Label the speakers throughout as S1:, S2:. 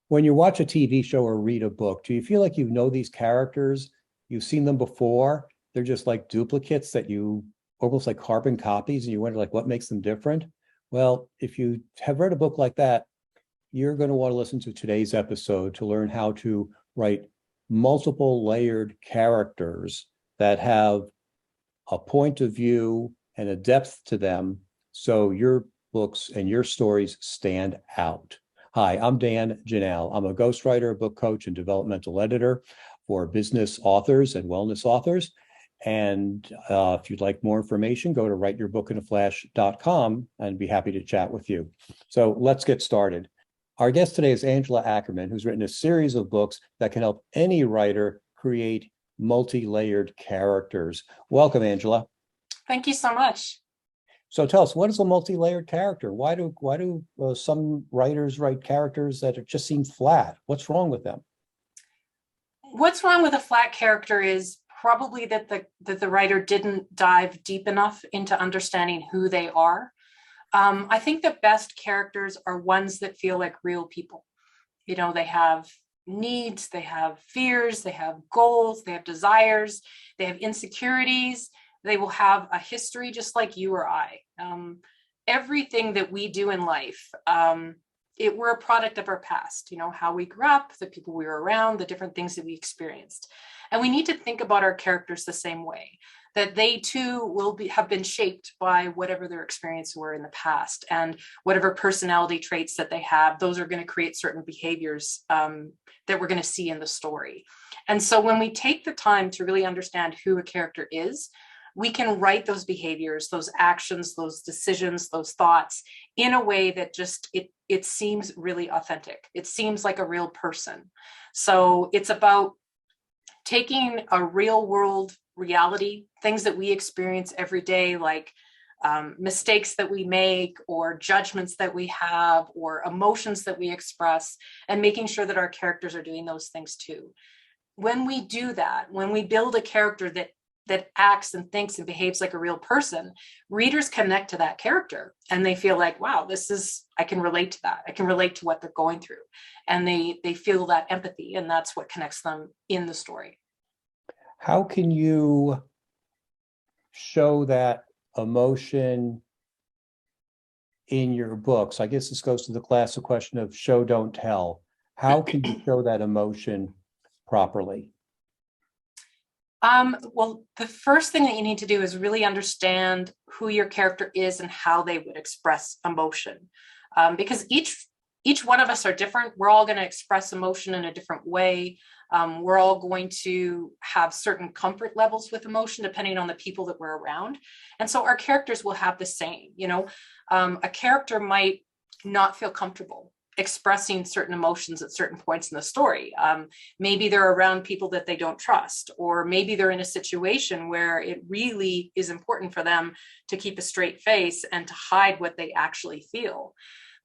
S1: When you watch a TV show or read a book, do you feel like you know these characters? You've seen them before. They're just like duplicates that you almost like carbon copies, and you wonder like what makes them different. Well, if you have read a book like that, you're going to want to listen to today's episode to learn how to write multiple layered characters that have a point of view and a depth to them so your books and your stories stand out. Hi, I'm Dan Janelle. I'm a ghostwriter, book coach, and developmental editor for business authors and wellness authors. And if you'd like more information, go to writeyourbookinaflash.com and be happy to chat with you. So let's get started. Our guest today is Angela Ackerman, who's written a series of books that can help any writer create multi-layered characters. Welcome, Angela.
S2: Thank you so much.
S1: So tell us, what is a multi-layered character? Why do some writers write characters that just seem flat? What's wrong with them?
S2: What's wrong with a flat character is probably that the writer didn't dive deep enough into understanding who they are. I think the best characters are ones that feel like real people. You know, they have needs, they have fears, they have goals, they have desires, they have insecurities. They will have a history just like you or I. Everything that we do in life, we're a product of our past, you know, how we grew up, the people we were around, the different things that we experienced. And we need to think about our characters the same way, that they too have been shaped by whatever their experiences were in the past, and whatever personality traits that they have, those are going to create certain behaviors that we're going to see in the story. And so when we take the time to really understand who a character is, we can write those behaviors, those actions, those decisions, those thoughts in a way that just it seems really authentic. It seems like a real person. So it's about taking a real world reality, things that we experience every day, like mistakes that we make or judgments that we have or emotions that we express, and making sure that our characters are doing those things too. When we do that, when we build a character that acts and thinks and behaves like a real person, readers connect to that character and they feel like, wow, I can relate to that. I can relate to what they're going through. And they feel that empathy, and that's what connects them in the story.
S1: How can you show that emotion in your books? I guess this goes to the classic question of show, don't tell. How can you show that emotion properly?
S2: Well, the first thing that you need to do is really understand who your character is and how they would express emotion. Because each one of us are different. We're all going to express emotion in a different way. We're all going to have certain comfort levels with emotion depending on the people that we're around. And so our characters will have the same, you know, a character might not feel comfortable expressing certain emotions at certain points in the story. Maybe they're around people that they don't trust, or maybe they're in a situation where it really is important for them to keep a straight face and to hide what they actually feel.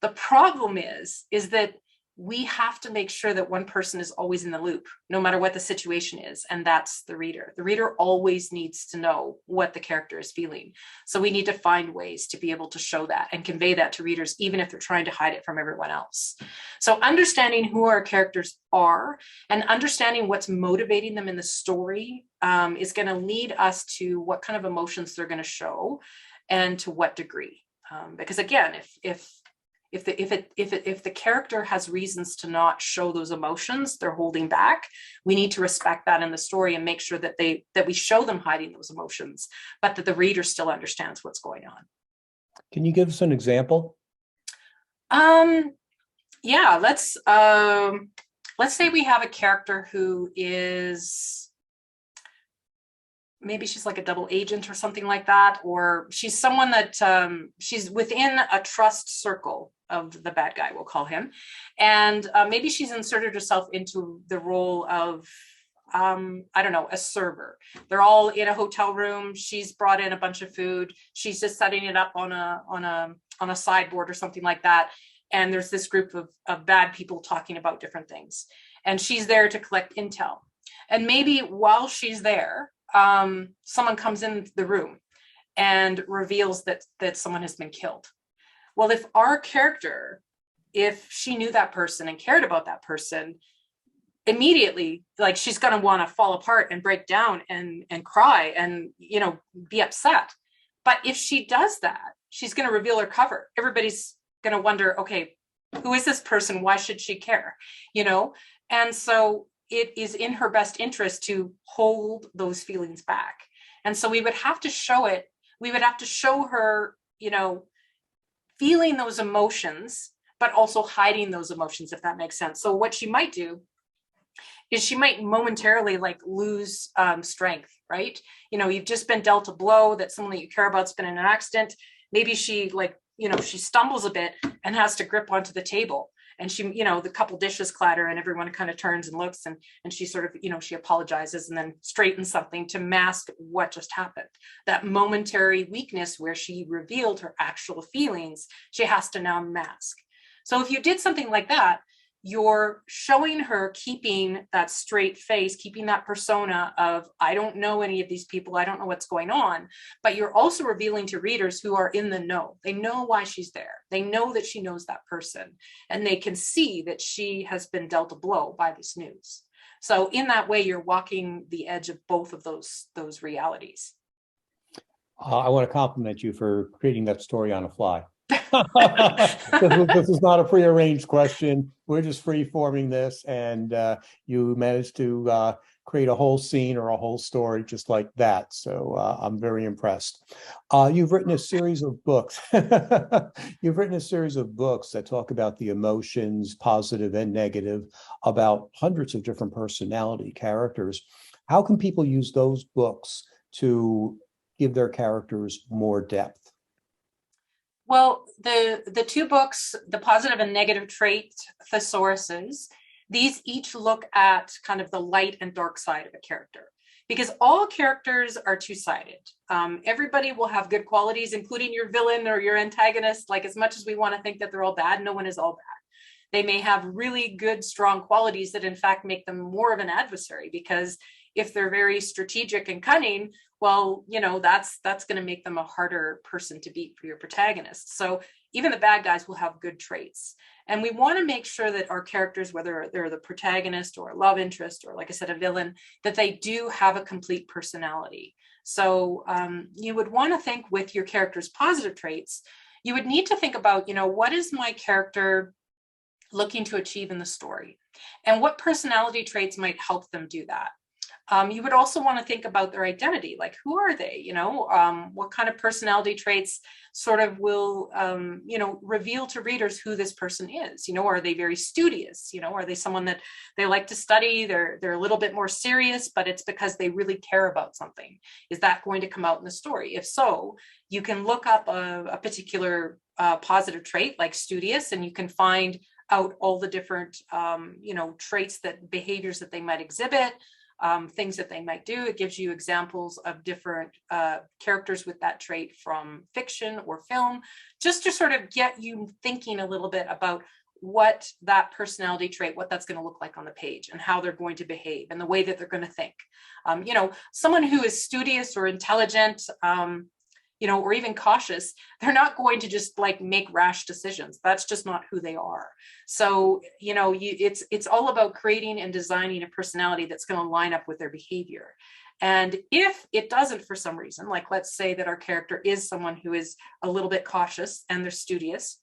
S2: The problem is that we have to make sure that one person is always in the loop, no matter what the situation is. And that's the reader. The reader always needs to know what the character is feeling. So we need to find ways to be able to show that and convey that to readers, even if they're trying to hide it from everyone else. So understanding who our characters are and understanding what's motivating them in the story is going to lead us to what kind of emotions they're going to show and to what degree. Because again, if the character has reasons to not show those emotions, they're holding back, we need to respect that in the story and make sure that we show them hiding those emotions, but that the reader still understands what's going on.
S1: Can you give us an example?
S2: Yeah, let's say we have a character who is, maybe she's like a double agent or something like that, or she's someone that she's within a trust circle of the bad guy, we'll call him. And maybe she's inserted herself into the role of, I don't know, a server. They're all in a hotel room. She's brought in a bunch of food. She's just setting it up on a sideboard or something like that. And there's this group of bad people talking about different things. And she's there to collect intel. And maybe while she's there, someone comes in the room and reveals that someone has been killed. Well, if our character if she knew that person and cared about that person, immediately, like, she's going to want to fall apart and break down and cry and, be upset. But if she does that, she's going to reveal her cover. Everybody's going to wonder, okay, who is this person? Why should she care? And so it is in her best interest to hold those feelings back. And so we would have to show it. We would have to show her, feeling those emotions, but also hiding those emotions, if that makes sense. So what she might do is she might momentarily like lose strength, right? You've just been dealt a blow that someone that you care about's been in an accident. Maybe she she stumbles a bit and has to grip onto the table. And she, the couple dishes clatter and everyone kind of turns and looks and she sort of, she apologizes and then straightens something to mask what just happened. That momentary weakness where she revealed her actual feelings, she has to now mask. So if you did something like that, you're showing her keeping that straight face, keeping that persona of, I don't know any of these people, I don't know what's going on, but you're also revealing to readers who are in the know. They know why she's there. They know that she knows that person, and they can see that she has been dealt a blow by this news. So in that way, you're walking the edge of both of those realities.
S1: I want to compliment you for creating that story on the fly. This is not a prearranged question. We're just free forming this, and you managed to create a whole scene or a whole story just like that. So I'm very impressed. You've written a series of books. You've written a series of books that talk about the emotions, positive and negative, about hundreds of different personality characters. How can people use those books to give their characters more depth?
S2: Well, the two books, the positive and negative trait thesauruses, these each look at kind of the light and dark side of a character, because all characters are two-sided. Everybody will have good qualities, including your villain or your antagonist. Like, as much as we want to think that they're all bad, no one is all bad. They may have really good, strong qualities that in fact make them more of an adversary, because if they're very strategic and cunning, well, that's going to make them a harder person to beat for your protagonist. So even the bad guys will have good traits. And we want to make sure that our characters, whether they're the protagonist or a love interest, or like I said, a villain, that they do have a complete personality. So you would want to think with your character's positive traits, you would need to think about, what is my character looking to achieve in the story? And what personality traits might help them do that? You would also want to think about their identity, like, who are they? What kind of personality traits sort of will, reveal to readers who this person is? Are they very studious? Are they someone that they like to study? They're a little bit more serious, but it's because they really care about something. Is that going to come out in the story? If so, you can look up a particular positive trait like studious, and you can find out all the different, traits, that behaviors that they might exhibit. Things that they might do. It gives you examples of different characters with that trait from fiction or film, just to sort of get you thinking a little bit about what that personality trait, what that's going to look like on the page, and how they're going to behave, and the way that they're going to think. Someone who is studious or intelligent, or even cautious, they're not going to just like make rash decisions. That's just not who they are. So, it's all about creating and designing a personality that's going to line up with their behavior. And if it doesn't, for some reason, like, let's say that our character is someone who is a little bit cautious and they're studious,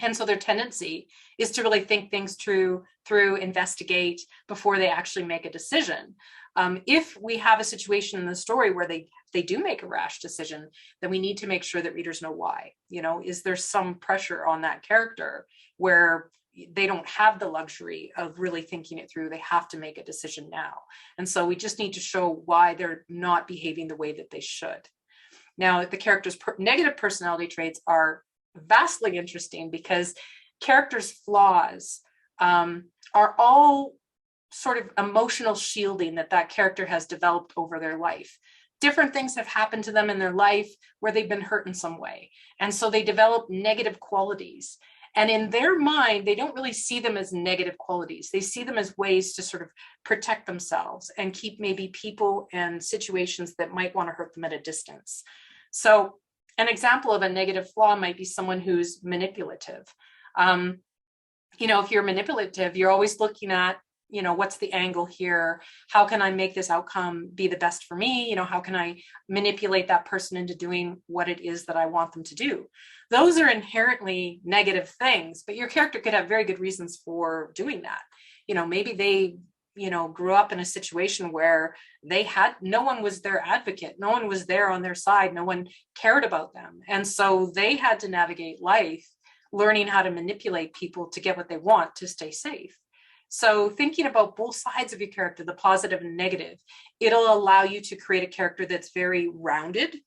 S2: and so their tendency is to really think things through, investigate before they actually make a decision. If we have a situation in the story where they do make a rash decision, then we need to make sure that readers know why. Is there some pressure on that character where they don't have the luxury of really thinking it through? They have to make a decision now. And so we just need to show why they're not behaving the way that they should. Now, the character's negative personality traits are vastly interesting, because characters' flaws are all sort of emotional shielding that character has developed over their life. Different things have happened to them in their life where they've been hurt in some way. And so they develop negative qualities. And in their mind, they don't really see them as negative qualities. They see them as ways to sort of protect themselves and keep maybe people and situations that might want to hurt them at a distance. So an example of a negative flaw might be someone who's manipulative. if you're manipulative, you're always looking at, what's the angle here? How can I make this outcome be the best for me? How can I manipulate that person into doing what it is that I want them to do? Those are inherently negative things, but your character could have very good reasons for doing that. Maybe they, grew up in a situation where no one was their advocate. No one was there on their side. No one cared about them. And so they had to navigate life learning how to manipulate people to get what they want to stay safe. So thinking about both sides of your character, the positive and negative, it'll allow you to create a character that's very rounded.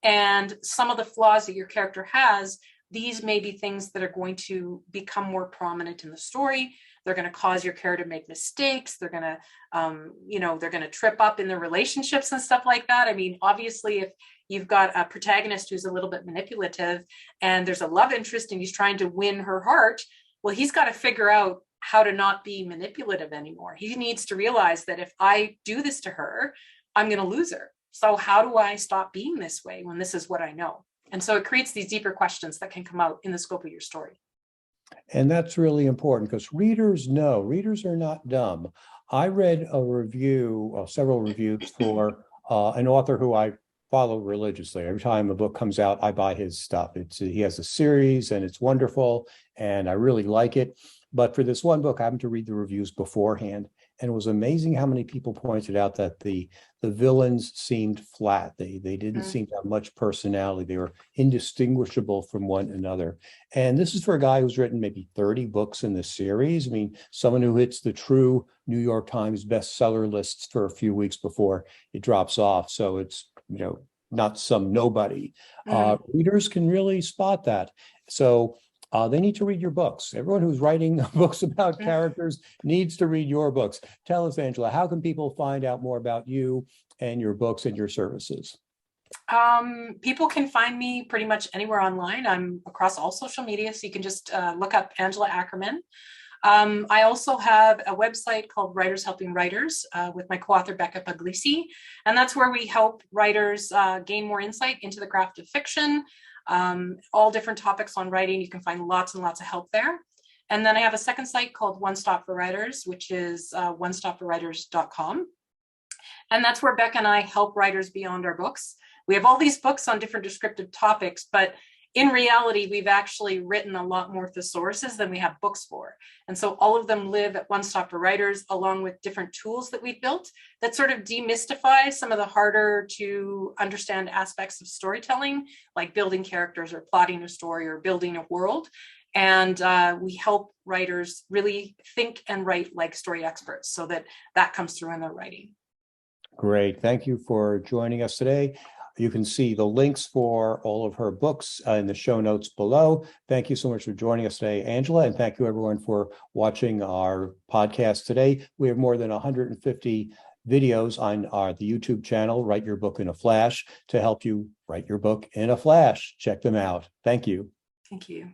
S2: And some of the flaws that your character has, these may be things that are going to become more prominent in the story. They're going to cause your character to make mistakes. They're going to, they're going to trip up in their relationships and stuff like that. I mean, obviously, if you've got a protagonist who's a little bit manipulative and there's a love interest and he's trying to win her heart, well, he's got to figure out how to not be manipulative anymore. He needs to realize that if I do this to her, I'm going to lose her. So how do I stop being this way when this is what I know? And so it creates these deeper questions that can come out in the scope of your story.
S1: And that's really important because readers are not dumb. I read a review, several reviews for an author who I follow religiously. Every time a book comes out, I buy his stuff. He has a series and it's wonderful and I really like it. But for this one book, I happened to read the reviews beforehand. And it was amazing how many people pointed out that the villains seemed flat. They didn't seem to have much personality. They were indistinguishable from one another. And this is for a guy who's written maybe 30 books in this series. I mean, someone who hits the true New York Times bestseller lists for a few weeks before it drops off. So it's, not some nobody. Readers can really spot that. So they need to read your books. Everyone who's writing books about characters needs to read your books. Tell us, Angela, how can people find out more about you and your books and your services?
S2: People can find me pretty much anywhere online. I'm across all social media, so you can just look up Angela Ackerman. I also have a website called Writers Helping Writers with my co-author Becca Puglisi, and that's where we help writers gain more insight into the craft of fiction, all different topics on writing. You can find lots and lots of help there. And then I have a second site called One Stop for Writers, which is onestopforwriters.com. And that's where Becca and I help writers beyond our books. We have all these books on different descriptive topics, but in reality, we've actually written a lot more thesauruses than we have books for. And so all of them live at One Stop for Writers, along with different tools that we've built that sort of demystify some of the harder to understand aspects of storytelling, like building characters or plotting a story or building a world. And we help writers really think and write like story experts so that comes through in their writing.
S1: Great. Thank you for joining us today. You can see the links for all of her books in the show notes below. Thank you so much for joining us today, Angela, and thank you everyone for watching our podcast today. We have more than 150 videos on the YouTube channel, Write Your Book in a Flash, to help you write your book in a flash. Check them out. Thank you.
S2: Thank you.